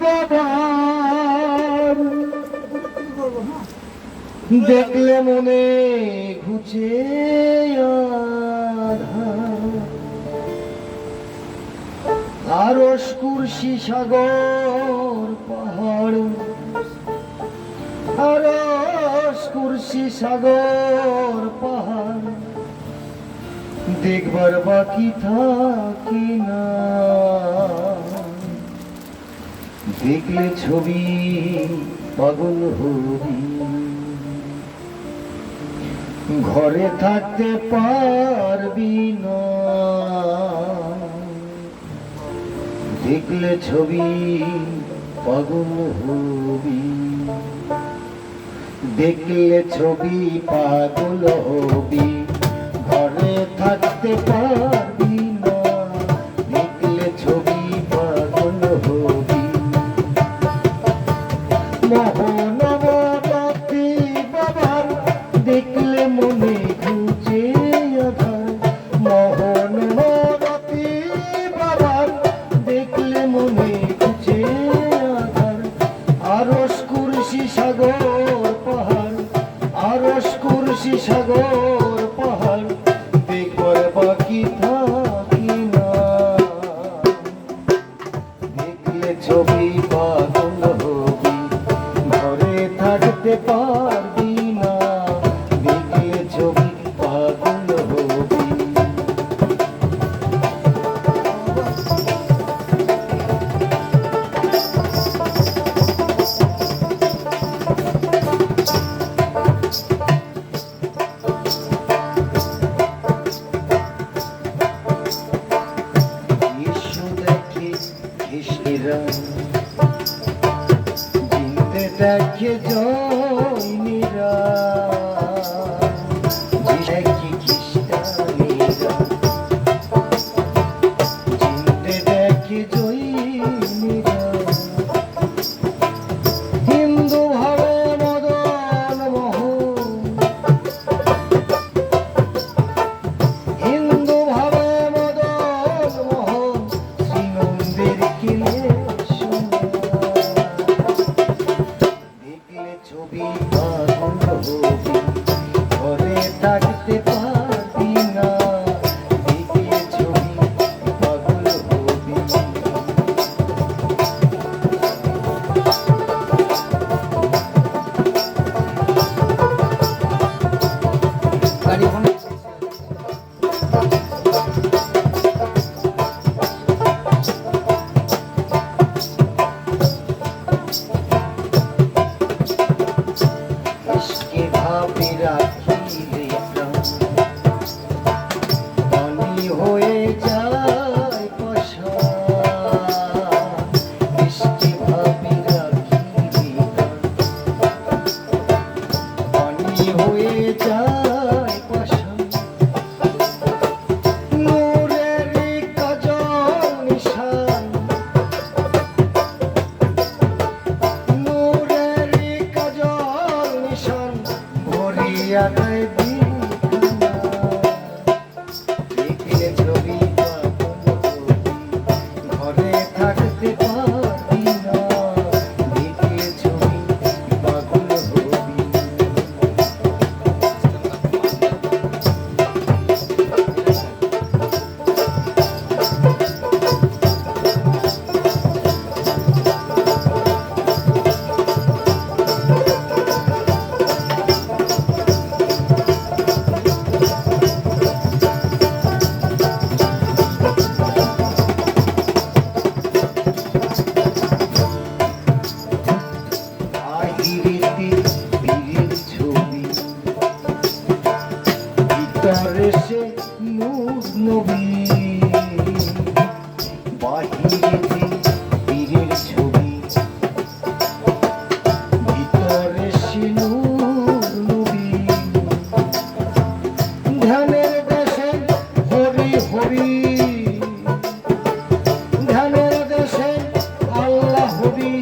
বাবার দেখলে মনে ঘুচে আরশ কুরসি সাগর পাহাড় আরশ কুরসি সাগর পাহাড় দেখবার বাকি থাকি না দেখলে ছবি পাগল হবি ঘরে থাকতে পারবি না দেখলে ছবি পাগল হবি দেখলে ছবি পাগল হবি ঘরে থাকতে পারবি না দেখলে ছবি পাগল হবি মোহনবতী বাবার দেখলে মনে ঘুচে আধার মোহনবতী বাবার দেখলে মনে ঘুচে আধার আরশ কুরসি সাগর পাহাড় আরশ কুরসি সাগর পাহাড় দেখবার বাকি থাকি না দেখলে ছবি পাগল হবি ঘরে থাকতে পারবি না দেখলে ছবি পাগল হবি জিনতে দেখে জৈনীরা দেখি খ্রিস্টানীরা জিনতে দেখে জৈনীরা হিন্দু ভাবে মদন মোহন হিন্দু ভাবে মদন মোহন শ্রীনন্দের কিনে ছবি পাগল হবি ঘরে থাকতে পারবি না দেখলে ছবি পাগল হবি ইশকে ভাবে রাখিলে পানি হয়ে যায় পশা ইশকে ভাবে রাখিলে পানি হয়ে যায় পশা নূরের কাজল নিশান নূরের কাজল নিশান ভরিয়া দেয় দিনা দেখলে ছবি পাগল হবি ঘরে থাকতে পারবি না দেখলে ছবি পাগল হবি ভিতরে সে নূর নবী বাহিরেতে পীরের ছবি ভিতরে সে নূর নবী ধ্যানের দেশে হরি হরি ধ্যানের দেশে আল্লাহ হরি